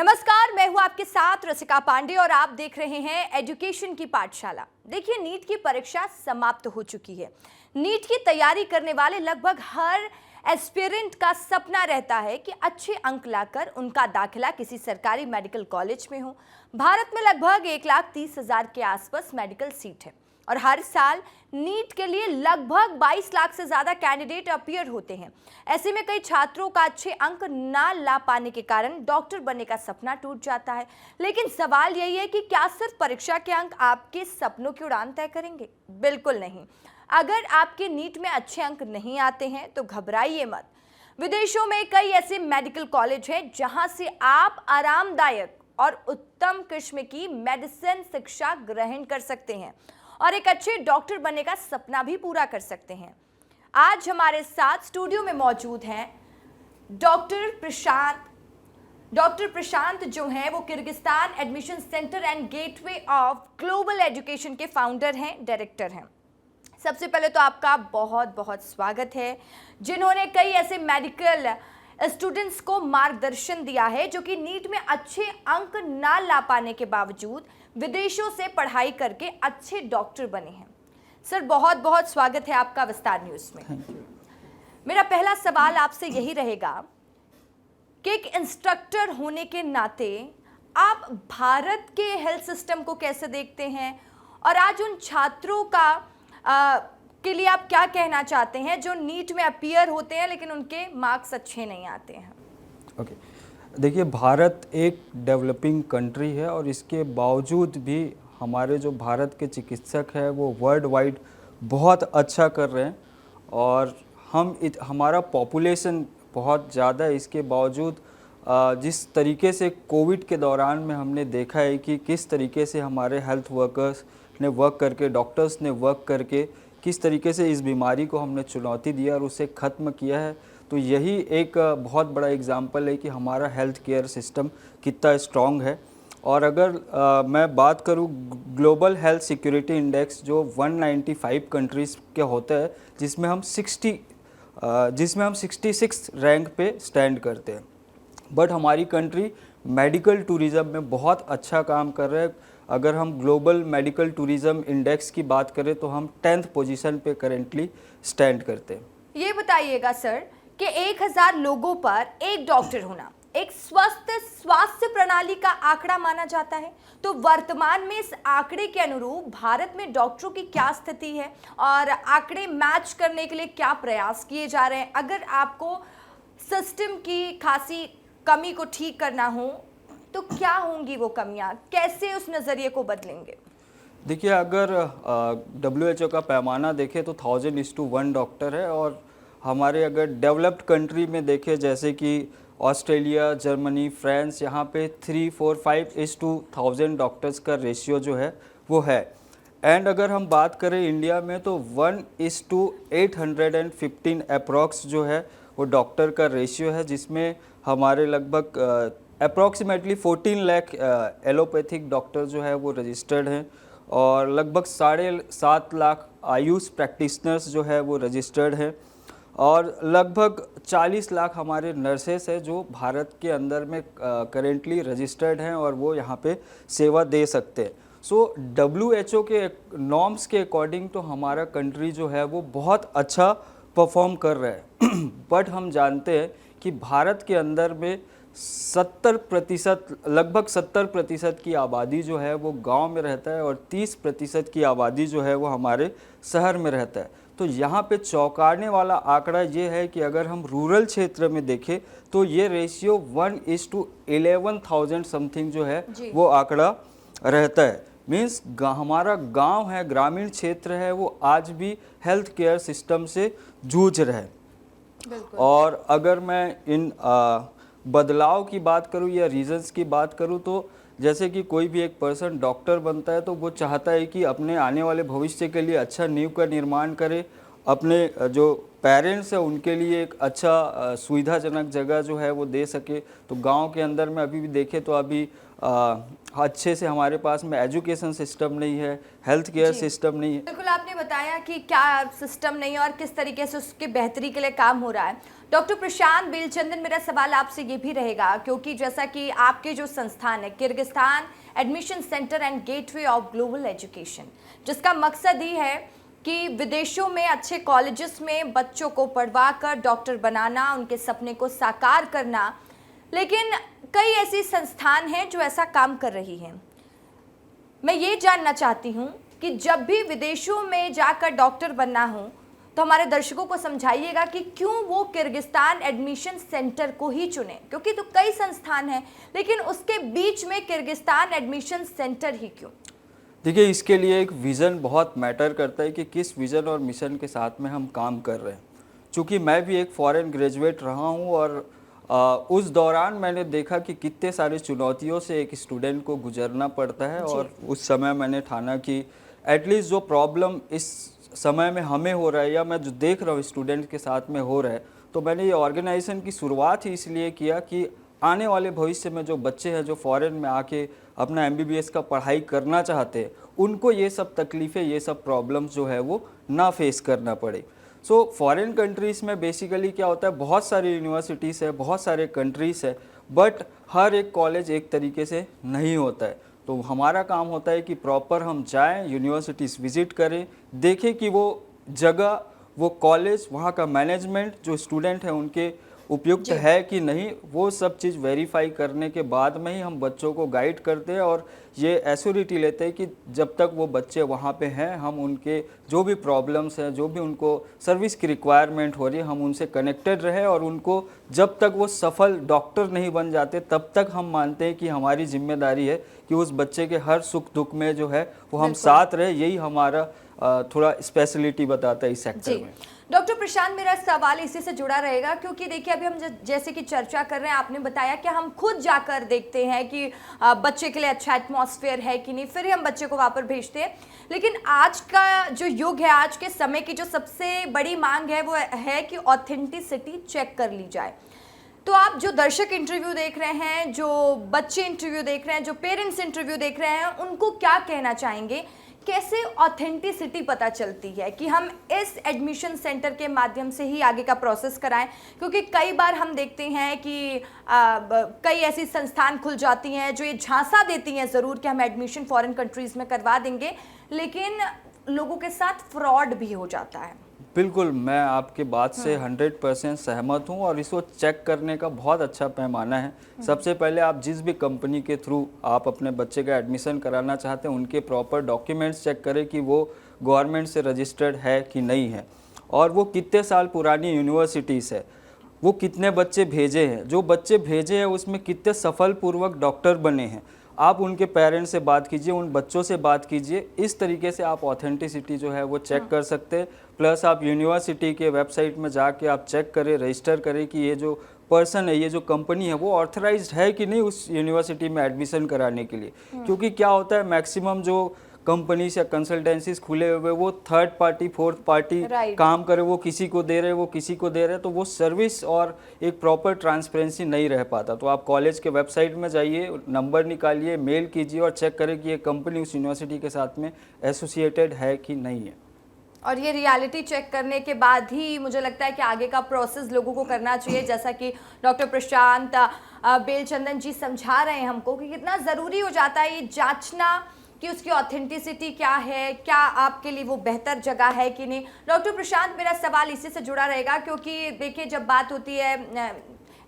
नमस्कार, मैं हूं आपके साथ रसिका पांडे और आप देख रहे हैं एजुकेशन की पाठशाला। देखिए, नीट की परीक्षा समाप्त हो चुकी है। नीट की तैयारी करने वाले लगभग हर एस्पिरेंट का सपना रहता है कि अच्छे अंक लाकर उनका दाखिला किसी सरकारी मेडिकल कॉलेज में हो। भारत में लगभग 1,30,000 के आसपास मेडिकल सीट है और हर साल नीट के लिए लगभग 22 लाख से ज्यादा कैंडिडेट अपीयर होते हैं। ऐसे में कई छात्रों का अच्छे अंक ना ला पाने के कारण डॉक्टर बनने का सपना टूट जाता है। लेकिन सवाल यही है कि क्या सिर्फ परीक्षा के अंक आपके सपनों की उड़ान तय करेंगे? बिल्कुल नहीं। अगर आपके नीट में अच्छे अंक नहीं आते हैं तो घबराइए मत। विदेशों में कई ऐसे मेडिकल कॉलेज हैं जहां से आप आरामदायक और उत्तम किस्म की मेडिसिन शिक्षा ग्रहण कर सकते हैं और एक अच्छे डॉक्टर बनने का सपना भी पूरा कर सकते हैं। आज हमारे साथ स्टूडियो में मौजूद हैं डॉक्टर प्रशांत जो हैं वो Kyrgyzstan admission centre and gateway of global education के फाउंडर हैं, डायरेक्टर हैं। सबसे पहले तो आपका बहुत बहुत स्वागत है, जिन्होंने कई ऐसे मेडिकल स्टूडेंट्स को मार्गदर्शन दिया है जो कि नीट में अच्छे अंक ना ला पाने के बावजूद विदेशों से पढ़ाई करके अच्छे डॉक्टर बने हैं। सर, बहुत बहुत स्वागत है आपका विस्तार न्यूज़ में। मेरा पहला सवाल आपसे यही रहेगा कि एक इंस्ट्रक्टर होने के नाते आप भारत के हेल्थ सिस्टम को कैसे देखते हैं और आज उन छात्रों के लिए आप क्या कहना चाहते हैं जो नीट में अपीयर होते हैं लेकिन उनके मार्क्स अच्छे नहीं आते हैं? ओके, देखिए, भारत एक डेवलपिंग कंट्री है और इसके बावजूद भी हमारे जो भारत के चिकित्सक हैं वो वर्ल्ड वाइड बहुत अच्छा कर रहे हैं और हमारा पॉपुलेशन बहुत ज़्यादा है। इसके बावजूद जिस तरीके से कोविड के दौरान में हमने देखा है कि किस तरीके से हमारे हेल्थ वर्कर्स ने वर्क करके, डॉक्टर्स ने वर्क करके किस तरीके से इस बीमारी को हमने चुनौती दिया और उसे ख़त्म किया है, तो यही एक बहुत बड़ा एग्जाम्पल है कि हमारा हेल्थ केयर सिस्टम कितना स्ट्रॉन्ग है। और अगर मैं बात करूं ग्लोबल हेल्थ सिक्योरिटी इंडेक्स जो 195 कंट्रीज़ के होते हैं, जिसमें हम 66 रैंक पे स्टैंड करते हैं, बट हमारी कंट्री मेडिकल टूरिज़्म में बहुत अच्छा काम कर रहा है। अगर हम ग्लोबल मेडिकल टूरिज़्म इंडेक्स की बात करें तो हम 10th पोजीशन पे करेंटली स्टैंड करते हैं। ये बताइएगा सर कि 1,000 लोगों पर एक डॉक्टर होना एक स्वस्थ स्वास्थ्य प्रणाली का आंकड़ा माना जाता है, तो वर्तमान में इस आंकड़े के अनुरूप भारत में डॉक्टरों की क्या स्थिति है और आंकड़े मैच करने के लिए क्या प्रयास किए जा रहे हैं? अगर आपको सिस्टम की खासी कमी को ठीक करना हो तो क्या होंगी वो कमियां, कैसे उस नज़रिए को बदलेंगे? देखिए, अगर WHO का पैमाना देखें तो 1000:1 डॉक्टर है और हमारे अगर डेवलप्ड कंट्री में देखें जैसे कि ऑस्ट्रेलिया, जर्मनी, फ्रांस, यहाँ पे 3-4-5:1000 डॉक्टर्स का रेशियो जो है वो है। एंड अगर हम बात करें इंडिया में तो 1:815 अप्रॉक्स जो है वो डॉक्टर का रेशियो है, जिसमें हमारे लगभग अप्रॉक्सीमेटली 14 लाख एलोपैथिक डॉक्टर जो है वो रजिस्टर्ड हैं और लगभग 7.5 लाख आयुष प्रैक्टिशनर्स जो है वो रजिस्टर्ड हैं और लगभग 40 लाख हमारे नर्सेस हैं जो भारत के अंदर में करेंटली रजिस्टर्ड हैं और वो यहाँ पे सेवा दे सकते हैं। सो WHO के नॉर्म्स के अकॉर्डिंग तो हमारा कंट्री जो है वो बहुत अच्छा परफॉर्म कर रहा है बट हम जानते हैं कि भारत के अंदर में 70%, लगभग 70% की आबादी जो है वो गांव में रहता है और 30% की आबादी जो है वो हमारे शहर में रहता है। तो यहाँ पे चौंकाने वाला आंकड़ा ये है कि अगर हम रूरल क्षेत्र में देखें तो ये रेशियो 1:11,000 समथिंग जो है वो आंकड़ा रहता है। मीन्स हमारा गांव है, ग्रामीण क्षेत्र है, वो आज भी हेल्थ केयर सिस्टम से जूझ रहे हैं। और अगर मैं इन बदलाव की बात करूं या रीजंस की बात करूं तो जैसे कि कोई भी एक पर्सन डॉक्टर बनता है तो वो चाहता है कि अपने आने वाले भविष्य के लिए अच्छा नींव का निर्माण करे, अपने जो पेरेंट्स हैं उनके लिए एक अच्छा सुविधाजनक जगह जो है वो दे सके। तो गांव के अंदर में अभी भी देखें तो अभी अच्छे से हमारे पास में एजुकेशन सिस्टम नहीं है, हेल्थ केयर जी। सिस्टम नहीं है। बिल्कुल, आपने बताया कि क्या सिस्टम नहीं है और किस तरीके से उसके बेहतरी के लिए काम हो रहा है। डॉक्टर प्रशांत बेलचंदन, मेरा सवाल आपसे ये भी रहेगा, क्योंकि जैसा कि आपके जो संस्थान है Kyrgyzstan admission centre and gateway of global education, जिसका मकसद ही है कि विदेशों में अच्छे कॉलेजेस में बच्चों को पढ़वा कर डॉक्टर बनाना, उनके सपने को साकार करना, लेकिन कई ऐसी संस्थान हैं जो ऐसा काम कर रही हैं। मैं ये जानना चाहती हूँ कि जब भी विदेशों में जाकर डॉक्टर बनना हो तो हमारे दर्शकों को समझाइएगा कि क्यों वो किर्गिस्तान एडमिशन सेंटर को ही चुने, क्योंकि तो कई संस्थान हैं लेकिन उसके बीच में किर्गिस्तान एडमिशन सेंटर ही क्यों? देखिए, इसके लिए एक विज़न बहुत मैटर करता है कि किस विज़न और मिशन के साथ में हम काम कर रहे हैं। चूँकि मैं भी एक फॉरेन ग्रेजुएट रहा हूँ और उस दौरान मैंने देखा कि कितने सारी चुनौतियों से एक स्टूडेंट को गुजरना पड़ता है, और उस समय मैंने ठाना कि एटलीस्ट जो प्रॉब्लम इस समय में हमें हो रहा है या मैं जो देख रहा हूँ स्टूडेंट के साथ में हो रहा है, तो मैंने ये ऑर्गेनाइजेशन की शुरुआत ही इसलिए किया कि आने वाले भविष्य में जो बच्चे हैं जो फॉरेन में आके अपना MBBS का पढ़ाई करना चाहते हैं, उनको ये सब तकलीफ़ें, ये सब प्रॉब्लम्स जो है वो ना फेस करना पड़े। सो फॉरेन कंट्रीज़ में बेसिकली क्या होता है, बहुत सारी यूनिवर्सिटीज़ है, बहुत सारे कंट्रीज़ है, बट हर एक कॉलेज एक तरीके से नहीं होता है। तो हमारा काम होता है कि प्रॉपर हम जाएं, यूनिवर्सिटीज़ विज़िट करें, देखें कि वो जगह, वो कॉलेज, वहाँ का मैनेजमेंट जो स्टूडेंट है उनके उपयुक्त है कि नहीं, वो सब चीज़ वेरीफाई करने के बाद में ही हम बच्चों को गाइड करते हैं और ये एश्योरिटी लेते हैं कि जब तक वो बच्चे वहाँ पे हैं, हम उनके जो भी प्रॉब्लम्स हैं, जो भी उनको सर्विस की रिक्वायरमेंट हो रही है, हम उनसे कनेक्टेड रहे, और उनको जब तक वो सफल डॉक्टर नहीं बन जाते तब तक हम मानते हैं कि हमारी जिम्मेदारी है कि उस बच्चे के हर सुख दुख में जो है वो हम साथ रहे। यही हमारा थोड़ा स्पेशलिटी बताता है इस सेक्टर में। डॉक्टर प्रशांत, मेरा सवाल इसी से जुड़ा रहेगा, क्योंकि देखिए अभी हम जैसे कि चर्चा कर रहे हैं, आपने बताया कि हम खुद जाकर देखते हैं कि बच्चे के लिए अच्छा एटमॉस्फेयर है कि नहीं, फिर ही हम बच्चे को वहाँ पर भेजते हैं। लेकिन आज का जो युग है, आज के समय की जो सबसे बड़ी मांग है वो है कि ऑथेंटिसिटी चेक कर ली जाए। तो आप जो दर्शक इंटरव्यू देख रहे हैं, जो बच्चे इंटरव्यू देख रहे हैं, जो पेरेंट्स इंटरव्यू देख रहे हैं, उनको क्या कहना चाहेंगे? कैसे ऑथेंटिसिटी पता चलती है कि हम इस एडमिशन सेंटर के माध्यम से ही आगे का प्रोसेस कराएं? क्योंकि कई बार हम देखते हैं कि कई ऐसी संस्थान खुल जाती हैं जो ये झांसा देती हैं ज़रूर कि हम एडमिशन फॉरेन कंट्रीज़ में करवा देंगे, लेकिन लोगों के साथ फ्रॉड भी हो जाता है। बिल्कुल, मैं आपके बात से 100% सहमत हूँ, और इसको चेक करने का बहुत अच्छा पैमाना है। सबसे पहले आप जिस भी कंपनी के थ्रू आप अपने बच्चे का एडमिशन कराना चाहते हैं, उनके प्रॉपर डॉक्यूमेंट्स चेक करें कि वो गवर्नमेंट से रजिस्टर्ड है कि नहीं है, और वो कितने साल पुरानी यूनिवर्सिटीज़ है, वो कितने बच्चे भेजे हैं, जो बच्चे भेजे हैं उसमें कितने सफलपूर्वक डॉक्टर बने हैं। आप उनके पेरेंट्स से बात कीजिए, उन बच्चों से बात कीजिए, इस तरीके से आप ऑथेंटिसिटी जो है वो चेक कर सकते हैं। प्लस आप यूनिवर्सिटी के वेबसाइट में जाके आप चेक करें, रजिस्टर करें कि ये जो पर्सन है, ये जो कंपनी है, वो ऑथराइज्ड है कि नहीं उस यूनिवर्सिटी में एडमिशन कराने के लिए। क्योंकि क्या होता है, मैक्सिमम जो कंपनीज या कंसल्टेंसीज खुले हुए वो थर्ड पार्टी, फोर्थ पार्टी काम करे, वो किसी को दे रहे, वो किसी को दे रहे, तो वो सर्विस और एक प्रॉपर ट्रांसपेरेंसी नहीं रह पाता। तो आप कॉलेज के वेबसाइट में जाइए, नंबर निकालिए, मेल कीजिए और चेक करें कि ये कंपनी उस यूनिवर्सिटी के साथ में एसोसिएटेड है कि नहीं है। और ये रियलिटी चेक करने के बाद ही मुझे लगता है कि आगे का प्रोसेस लोगों को करना चाहिए, जैसा कि डॉक्टर प्रशांत बेलचंदन जी समझा रहे हैं हमको कि कितना ज़रूरी हो जाता है ये जांचना कि उसकी ऑथेंटिसिटी क्या है, क्या आपके लिए वो बेहतर जगह है कि नहीं। डॉक्टर प्रशांत, मेरा सवाल इसी से जुड़ा रहेगा, क्योंकि देखिए जब बात होती है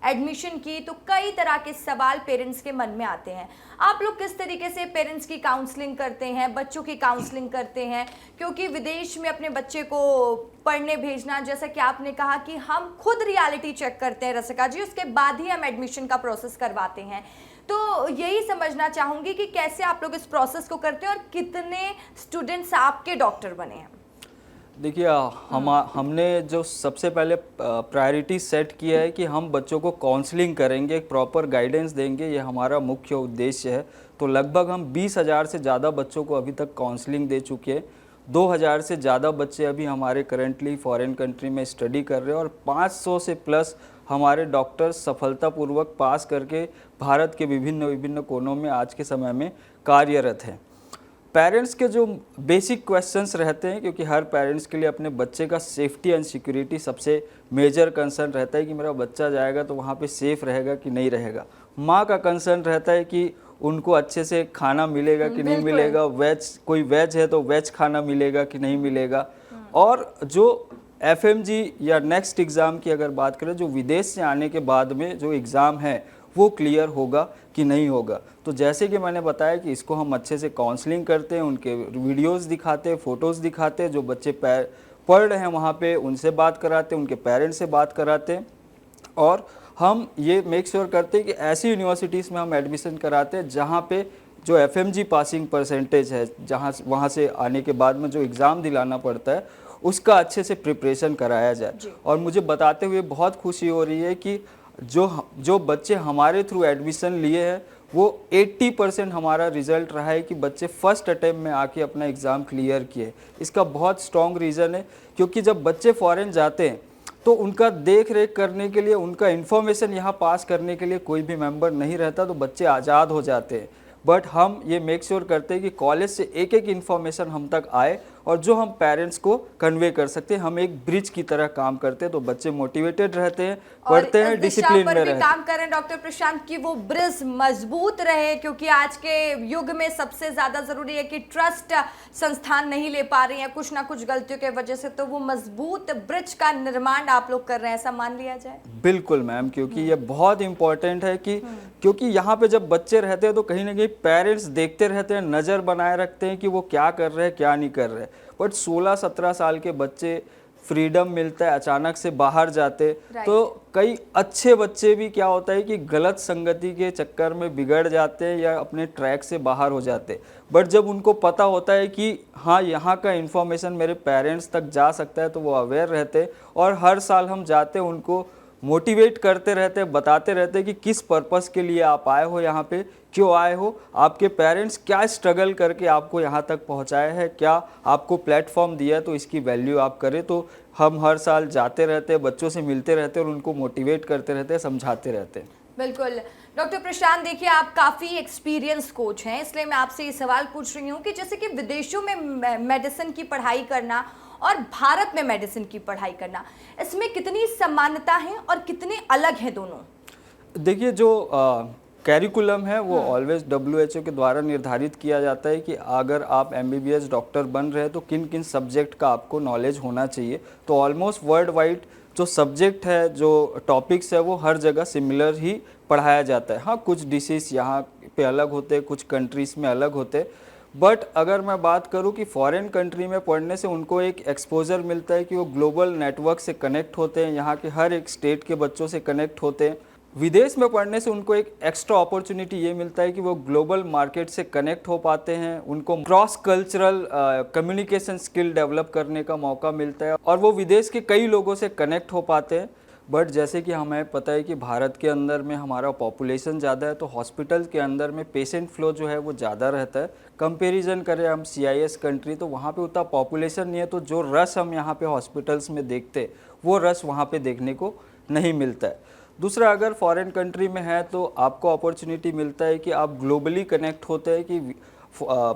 एडमिशन की तो कई तरह के सवाल पेरेंट्स के मन में आते हैं। आप लोग किस तरीके से पेरेंट्स की काउंसलिंग करते हैं, बच्चों की काउंसलिंग करते हैं? क्योंकि विदेश में अपने बच्चे को पढ़ने भेजना, जैसा कि आपने कहा कि हम खुद रियलिटी चेक करते हैं रसिका जी, उसके बाद ही हम एडमिशन का प्रोसेस करवाते हैं। तो यही समझना चाहूँगी कि कैसे आप लोग इस प्रोसेस को करते हैं और कितने स्टूडेंट्स आपके डॉक्टर बने हैं? देखिए, हमने जो सबसे पहले प्रायोरिटी सेट किया है कि हम बच्चों को काउंसलिंग करेंगे, एक प्रॉपर गाइडेंस देंगे, ये हमारा मुख्य उद्देश्य है। तो लगभग हम 20,000 से ज़्यादा बच्चों को अभी तक काउंसलिंग दे चुके हैं। 2000 से ज़्यादा बच्चे अभी हमारे करंटली फॉरेन कंट्री में स्टडी कर रहे हैं और 500 से प्लस हमारे डॉक्टर्स सफलतापूर्वक पास करके भारत के विभिन्न विभिन्न कोनों में आज के समय में कार्यरत हैं। पेरेंट्स के जो बेसिक क्वेश्चंस रहते हैं, क्योंकि हर पेरेंट्स के लिए अपने बच्चे का सेफ्टी एंड सिक्योरिटी सबसे मेजर कंसर्न रहता है कि मेरा बच्चा जाएगा तो वहाँ पे सेफ रहेगा कि नहीं रहेगा। माँ का कंसर्न रहता है कि उनको अच्छे से खाना मिलेगा कि नहीं मिलेगा, वेज कोई वेज है तो वेज खाना मिलेगा कि नहीं मिलेगा। और जो FMG या नेक्स्ट एग्ज़ाम की अगर बात करें, जो विदेश से आने के बाद में जो एग्ज़ाम है वो क्लियर होगा कि नहीं होगा। तो जैसे कि मैंने बताया कि इसको हम अच्छे से काउंसलिंग करते हैं, उनके वीडियोस दिखाते हैं, फ़ोटोज़ दिखाते हैं, जो बच्चे पढ़ रहे हैं वहाँ पे उनसे बात कराते हैं, उनके पेरेंट्स से बात कराते हैं। और हम ये मेक श्योर करते हैं कि ऐसी यूनिवर्सिटीज़ में हम एडमिशन कराते हैं जहाँ पे जो FMG पासिंग परसेंटेज है, जहाँ वहाँ से आने के बाद में जो एग्ज़ाम दिलाना पड़ता है उसका अच्छे से प्रिपरेशन कराया जाए। और मुझे बताते हुए बहुत खुशी हो रही है कि जो बच्चे हमारे थ्रू एडमिशन लिए हैं वो 80% हमारा रिज़ल्ट रहा है कि बच्चे फर्स्ट अटेम्प्ट में आके अपना एग्ज़ाम क्लियर किए। इसका बहुत स्ट्रॉन्ग रीज़न है, क्योंकि जब बच्चे फॉरेन जाते हैं तो उनका देख रेख करने के लिए, उनका इन्फॉर्मेशन यहाँ पास करने के लिए कोई भी मेंबर नहीं रहता, तो बच्चे आज़ाद हो जाते हैं। बट हम ये मेक श्योर करते हैं कि कॉलेज से एक एक इन्फॉर्मेशन हम तक आए और जो हम पेरेंट्स को कन्वे कर सकते हैं। हम एक ब्रिज की तरह काम करते हैं, तो बच्चे मोटिवेटेड रहते हैं, पढ़ते हैं, डिसिप्लिन में रहते हैं। काम करें डॉक्टर प्रशांत कि वो ब्रिज मजबूत रहे, क्योंकि आज के युग में सबसे ज्यादा जरूरी है कि ट्रस्ट संस्थान नहीं ले पा रही है कुछ ना कुछ गलतियों के वजह से, तो वो मजबूत ब्रिज का निर्माण आप लोग कर रहे हैं, ऐसा मान लिया जाए। बिल्कुल मैम, क्योंकि ये बहुत इंपॉर्टेंट है कि क्योंकि यहाँ पे जब बच्चे रहते हैं तो कहीं ना कहीं पेरेंट्स देखते रहते हैं, नज़र बनाए रखते हैं कि वो क्या कर रहे हैं क्या नहीं कर रहे। बट 16-17 साल के बच्चे फ्रीडम मिलता है, अचानक से बाहर जाते, तो कई अच्छे बच्चे भी क्या होता है कि गलत संगति के चक्कर में बिगड़ जाते हैं या अपने ट्रैक से बाहर हो जाते। बट जब उनको पता होता है कि हाँ यहाँ का इन्फॉर्मेशन मेरे पेरेंट्स तक जा सकता है, तो वो अवेयर रहते। और हर साल हम जाते उनको मोटिवेट करते रहते, बताते रहते कि किस पर्पस के लिए आप आए हो, यहाँ पे क्यों आए हो, आपके पेरेंट्स क्या स्ट्रगल करके आपको यहाँ तक पहुँचाया है, क्या आपको प्लेटफॉर्म दिया है, तो इसकी वैल्यू आप करें। तो हम हर साल जाते रहते, बच्चों से मिलते रहते और उनको मोटिवेट करते रहते, समझाते रहते। बिल्कुल डॉक्टर प्रशांत, देखिए आप काफ़ी एक्सपीरियंस कोच हैं, इसलिए मैं आपसे ये सवाल पूछ रही हूँ कि जैसे कि विदेशों में मेडिसिन की पढ़ाई करना और भारत में मेडिसिन की पढ़ाई करना, इसमें कितनी समानता है और कितने अलग हैं दोनों? देखिए, जो कैरिकुलम है वो ऑलवेज WHO के द्वारा निर्धारित किया जाता है कि अगर आप MBBS डॉक्टर बन रहे हैं तो किन किन सब्जेक्ट का आपको नॉलेज होना चाहिए। तो ऑलमोस्ट वर्ल्ड वाइड जो सब्जेक्ट है, जो टॉपिक्स है, वो हर जगह सिमिलर ही पढ़ाया जाता है। हाँ, कुछ डिशेस यहाँ पे अलग होते हैं, कुछ कंट्रीज़ में अलग होते हैं। बट अगर मैं बात करूं कि फॉरेन कंट्री में पढ़ने से उनको एक एक्सपोजर मिलता है कि वो ग्लोबल नेटवर्क से कनेक्ट होते हैं, यहाँ के हर एक स्टेट के बच्चों से कनेक्ट होते हैं। विदेश में पढ़ने से उनको एक एक्स्ट्रा अपॉर्चुनिटी ये मिलता है कि वो ग्लोबल मार्केट से कनेक्ट हो पाते हैं, उनको cross cultural communication skill develop करने का मौका मिलता है और वो विदेश के कई लोगों से कनेक्ट हो पाते हैं। बट जैसे कि हमें पता है कि भारत के अंदर में हमारा पॉपुलेशन ज़्यादा है, तो हॉस्पिटल के अंदर में पेशेंट फ्लो जो है वो ज़्यादा रहता है। कंपैरिजन करें हम CIS कंट्री, तो वहाँ पे उतना पॉपुलेशन नहीं है, तो जो रश हम यहाँ पे हॉस्पिटल्स में देखते वो रश वहाँ पे देखने को नहीं मिलता है। दूसरा, अगर फॉरेन कंट्री में है तो आपको अपॉर्चुनिटी मिलता है कि आप ग्लोबली कनेक्ट होते हैं, कि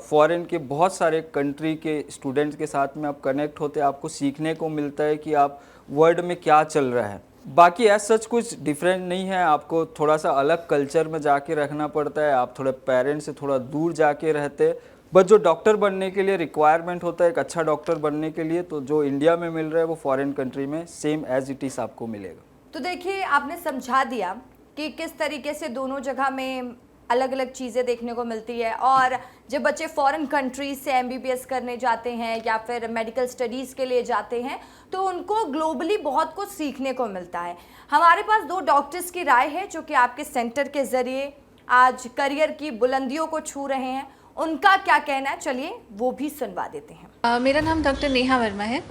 फॉरेन के बहुत सारे कंट्री के स्टूडेंट्स के साथ में आप कनेक्ट होते हैं, आपको सीखने को मिलता है कि आप वर्ल्ड में क्या चल रहा है। बाकी एज सच कुछ डिफरेंट नहीं है, आपको थोड़ा सा अलग कल्चर में जाके रखना पड़ता है, आप थोड़े पेरेंट्स से थोड़ा दूर जाके रहते हैं। बट जो डॉक्टर बनने के लिए रिक्वायरमेंट होता है, एक अच्छा डॉक्टर बनने के लिए, तो जो इंडिया में मिल रहा है वो फॉरेन कंट्री में सेम एज इट इज़ आपको मिलेगा। तो देखिए, आपने समझा दिया कि किस तरीके से दोनों जगह में अलग अलग चीज़ें देखने को मिलती है, और जब बच्चे फॉरेन कंट्रीज से MBBS करने जाते हैं या फिर मेडिकल स्टडीज़ के लिए जाते हैं तो उनको ग्लोबली बहुत कुछ सीखने को मिलता है। हमारे पास 2 डॉक्टर्स की राय है जो कि आपके सेंटर के ज़रिए आज करियर की बुलंदियों को छू रहे हैं, उनका क्या कहना है, चलिए वो भी सुनवा देते हैं। मेरा नाम डॉक्टर नेहा वर्मा है।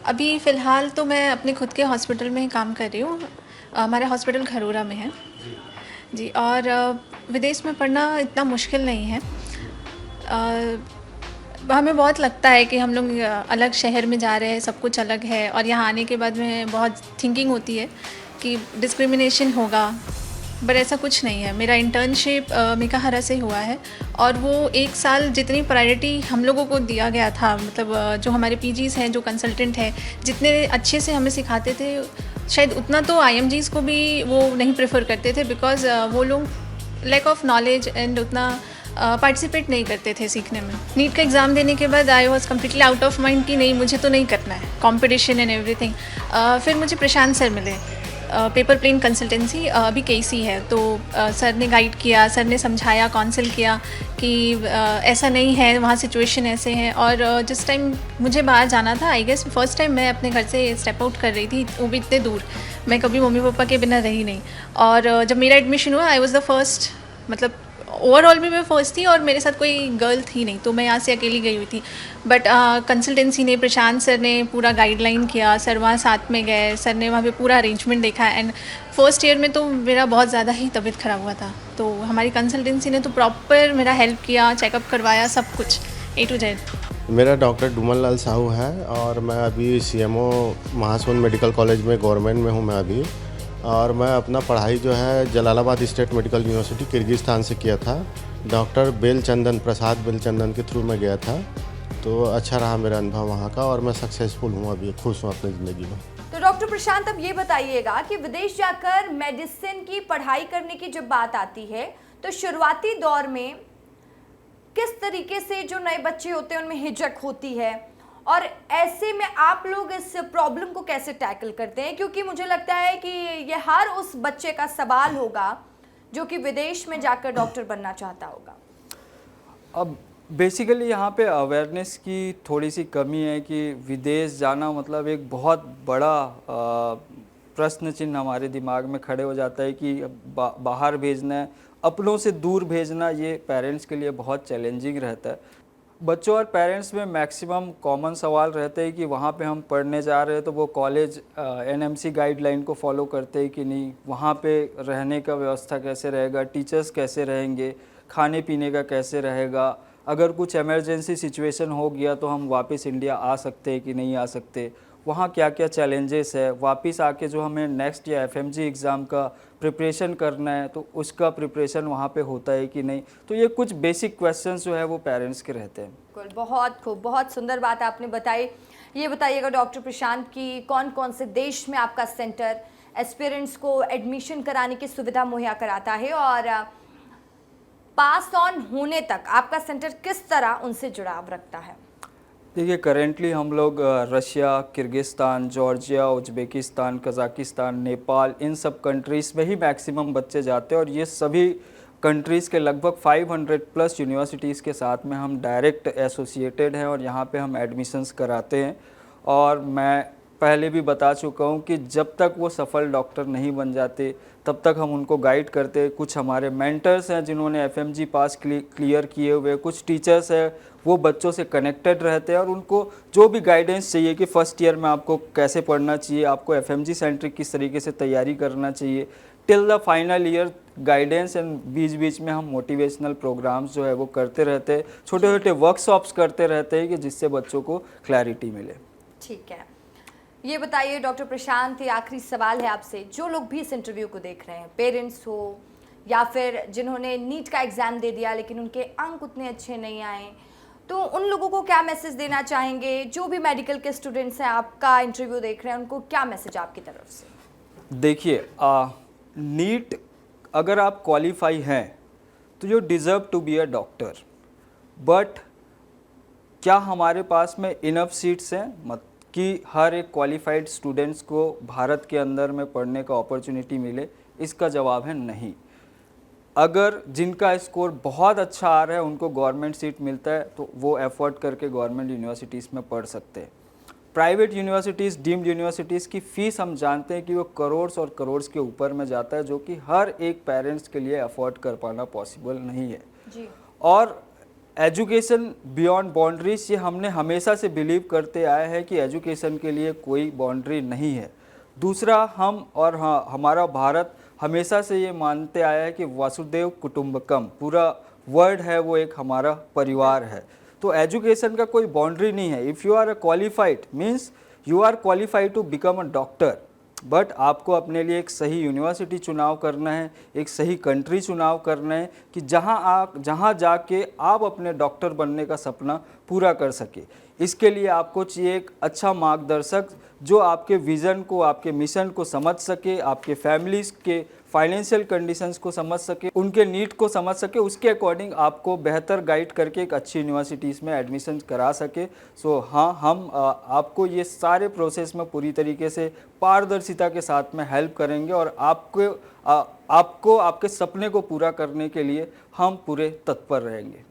अभी फ़िलहाल तो मैं अपने खुद के हॉस्पिटल में ही काम कर रही हूँ। हमारा हॉस्पिटल खरोरा में है जी। और विदेश में पढ़ना इतना मुश्किल नहीं है। हमें बहुत लगता है कि हम लोग अलग शहर में जा रहे हैं, सब कुछ अलग है, और यहाँ आने के बाद में बहुत थिंकिंग होती है कि डिस्क्रिमिनेशन होगा, बट ऐसा कुछ नहीं है। मेरा इंटर्नशिप मेकाहारा से हुआ है, और वो 1 साल जितनी प्रायोरिटी हम लोगों को दिया गया था, मतलब जो हमारे पीजीज़ हैं, जो कंसल्टेंट हैं, जितने अच्छे से हमें सिखाते थे, शायद उतना तो आईएमजीज़ को भी वो नहीं प्रेफर करते थे, बिकॉज वो लोग लैक ऑफ नॉलेज एंड उतना पार्टिसिपेट नहीं करते थे सीखने में। नीट का एग्ज़ाम देने के बाद I was completely out of mind कि नहीं, मुझे तो नहीं करना है, कॉम्पिटिशन एंड एवरीथिंग। फिर मुझे प्रशांत सर मिले, पेपर प्लेन कंसल्टेंसी, अभी केसी है, तो सर ने गाइड किया, सर ने समझाया, काउंसिल किया कि ऐसा नहीं है, वहाँ सिचुएशन ऐसे हैं। और जिस टाइम मुझे बाहर जाना था, आई गेस फर्स्ट टाइम मैं अपने घर से स्टेप आउट कर रही थी, वो भी इतने दूर, मैं कभी मम्मी पापा के बिना रही नहीं। और जब मेरा एडमिशन हुआ, आई वॉज द फर्स्ट, मतलब ओवरऑल भी मैं फर्स्ट थी, और मेरे साथ कोई गर्ल थी नहीं, तो मैं यहाँ से अकेली गई हुई थी। बट कंसल्टेंसी ने, प्रशांत सर ने पूरा गाइडलाइन किया, सर वहाँ साथ में गए, सर ने वहाँ पे पूरा अरेंजमेंट देखा। एंड फर्स्ट ईयर में तो मेरा बहुत ज़्यादा ही तबीयत ख़राब हुआ था, तो हमारी कंसल्टेंसी ने तो प्रॉपर मेरा हेल्प किया, चेकअप करवाया, सब कुछ A to Z। मेरा डॉक्टर डूमन लाल साहू है, और मैं अभी CMO महासमुंद मेडिकल कॉलेज में गवर्नमेंट में हूँ मैं अभी। और मैं अपना पढ़ाई जो है Jalalabad state medical university Kyrgyzstan से किया था, डॉक्टर प्रसाद बेलचंदन के थ्रू मैं गया था। तो अच्छा रहा मेरा अनुभव वहाँ का, और मैं सक्सेसफुल हूँ, अभी खुश हूँ अपनी ज़िंदगी में। तो डॉक्टर प्रशांत, अब ये बताइएगा कि विदेश जाकर मेडिसिन की पढ़ाई करने की जब बात आती है, तो शुरुआती दौर में किस तरीके से जो नए बच्चे होते हैं उनमें हिचक होती है, और ऐसे में आप लोग इस प्रॉब्लम को कैसे टैकल करते हैं? क्योंकि मुझे लगता है कि ये हर उस बच्चे का सवाल होगा जो कि विदेश में जाकर डॉक्टर बनना चाहता होगा। अब बेसिकली यहाँ पे अवेयरनेस की थोड़ी सी कमी है कि विदेश जाना मतलब एक बहुत बड़ा प्रश्न चिन्ह हमारे दिमाग में खड़े हो जाता है कि बाहर भेजना है, अपनों से दूर भेजना, ये पेरेंट्स के लिए बहुत चैलेंजिंग रहता है। बच्चों और पेरेंट्स में मैक्सिमम कॉमन सवाल रहते हैं कि वहाँ पे हम पढ़ने जा रहे हैं तो वो कॉलेज NMC गाइडलाइन को फॉलो करते हैं कि नहीं, वहाँ पे रहने का व्यवस्था कैसे रहेगा, टीचर्स कैसे रहेंगे, खाने पीने का कैसे रहेगा, अगर कुछ इमरजेंसी सिचुएशन हो गया तो हम वापस इंडिया आ सकते हैं कि नहीं आ सकते, वहाँ क्या क्या चैलेंजेस है, वापस आके जो हमें नेक्स्ट या FMG एग्ज़ाम का प्रिपरेशन करना है तो उसका प्रिपरेशन वहाँ पे होता है कि नहीं। तो ये कुछ बेसिक क्वेश्चंस जो है वो पेरेंट्स के रहते हैं। बिल्कुल, बहुत खूब, बहुत सुंदर बात आपने बताई। ये बताइएगा डॉक्टर प्रशांत कि कौन कौन से देश में आपका सेंटर एस्पिरेंट्स को एडमिशन कराने की सुविधा मुहैया कराता है, और पास ऑन होने तक आपका सेंटर किस तरह उनसे जुड़ाव रखता है? देखिए, करेंटली हम लोग Russia, Kyrgyzstan, Georgia, Uzbekistan, Kazakhstan, Nepal, इन सब कंट्रीज़ में ही मैक्सिमम बच्चे जाते हैं, और ये सभी कंट्रीज़ के लगभग 500 प्लस यूनिवर्सिटीज़ के साथ में हम डायरेक्ट एसोसिएटेड हैं और यहाँ पे हम एडमिशन्स कराते हैं। और मैं पहले भी बता चुका हूँ कि जब तक वो सफल डॉक्टर नहीं बन जाते तब तक हम उनको गाइड करते। कुछ हमारे मेंटर्स हैं जिन्होंने FMG पास क्लियर किए हुए, कुछ टीचर्स हैं वो बच्चों से कनेक्टेड रहते हैं और उनको जो भी गाइडेंस चाहिए कि फर्स्ट ईयर में आपको कैसे पढ़ना चाहिए, आपको FMG सेंट्रिक किस तरीके से तैयारी करना चाहिए, till the final year guidance, and बीच बीच में हम मोटिवेशनल प्रोग्राम्स जो है वो करते रहते हैं, छोटे छोटे वर्कशॉप्स करते रहते हैं कि जिससे बच्चों को क्लैरिटी मिले। ठीक है, ये बताइए डॉक्टर प्रशांत, ये आखिरी सवाल है आपसे, जो लोग भी इस इंटरव्यू को देख रहे हैं, पेरेंट्स हो या फिर जिन्होंने नीट का एग्ज़ाम दे दिया लेकिन उनके अंक उतने अच्छे नहीं आए, तो उन लोगों को क्या मैसेज देना चाहेंगे? जो भी मेडिकल के स्टूडेंट्स हैं आपका इंटरव्यू देख रहे हैं, उनको क्या मैसेज आपकी तरफ से? देखिए, नीट अगर आप क्वालिफाई हैं तो you deserve to be a doctor, but क्या हमारे पास में इनफ सीट्स हैं कि हर एक क्वालिफाइड स्टूडेंट्स को भारत के अंदर में पढ़ने का अपॉर्चुनिटी मिले? इसका जवाब है नहीं। अगर जिनका स्कोर बहुत अच्छा आ रहा है उनको गवर्नमेंट सीट मिलता है तो वो एफर्ट करके गवर्नमेंट यूनिवर्सिटीज़ में पढ़ सकते हैं। प्राइवेट यूनिवर्सिटीज़, डीम्ड यूनिवर्सिटीज़ की फ़ीस हम जानते हैं कि वो करोड़ और करोड़ के ऊपर में जाता है, जो कि हर एक पेरेंट्स के लिए अफोर्ड कर पाना पॉसिबल नहीं है जी। और एजुकेशन बियॉन्ड बाउंड्रीज, ये हमने हमेशा से बिलीव करते आए हैं कि एजुकेशन के लिए कोई बाउंड्री नहीं है। दूसरा, हम और हाँ हमारा भारत हमेशा से ये मानते आया है कि वसुदेव कुटुंबकम, पूरा वर्ल्ड है वो एक हमारा परिवार है। तो तो एजुकेशन का कोई बाउंड्री नहीं है। If you are qualified means you are qualified to become a doctor, but आपको अपने लिए एक सही यूनिवर्सिटी चुनाव करना है, एक सही कंट्री चुनाव करना है कि जहाँ जाके आप अपने डॉक्टर बनने का सपना पूरा कर सके। इसके लिए आपको चाहिए एक अच्छा मार्गदर्शक जो आपके विज़न को, आपके मिशन को समझ सके, आपके फैमिलीज़ के फाइनेंशियल कंडीशंस को समझ सके, उनके नीड को समझ सके, उसके अकॉर्डिंग आपको बेहतर गाइड करके एक अच्छी यूनिवर्सिटीज़ में एडमिशन करा सके। सो हाँ, हम आपको ये सारे प्रोसेस में पूरी तरीके से पारदर्शिता के साथ में हेल्प करेंगे और आपको आपके सपने को पूरा करने के लिए हम पूरे तत्पर रहेंगे।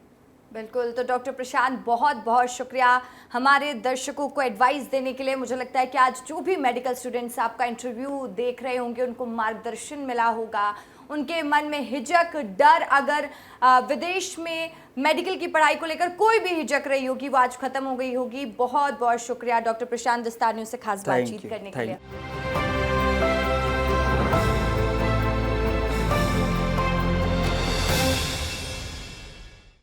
बिल्कुल। तो डॉक्टर प्रशांत, बहुत बहुत शुक्रिया हमारे दर्शकों को एडवाइस देने के लिए। मुझे लगता है कि आज जो भी मेडिकल स्टूडेंट्स आपका इंटरव्यू देख रहे होंगे उनको मार्गदर्शन मिला होगा, उनके मन में हिचक, डर, अगर विदेश में मेडिकल की पढ़ाई को लेकर कोई भी हिचक रही होगी वो आज खत्म हो गई होगी। बहुत बहुत शुक्रिया डॉक्टर प्रशांत दस्तानियों से खास बातचीत करने के लिए।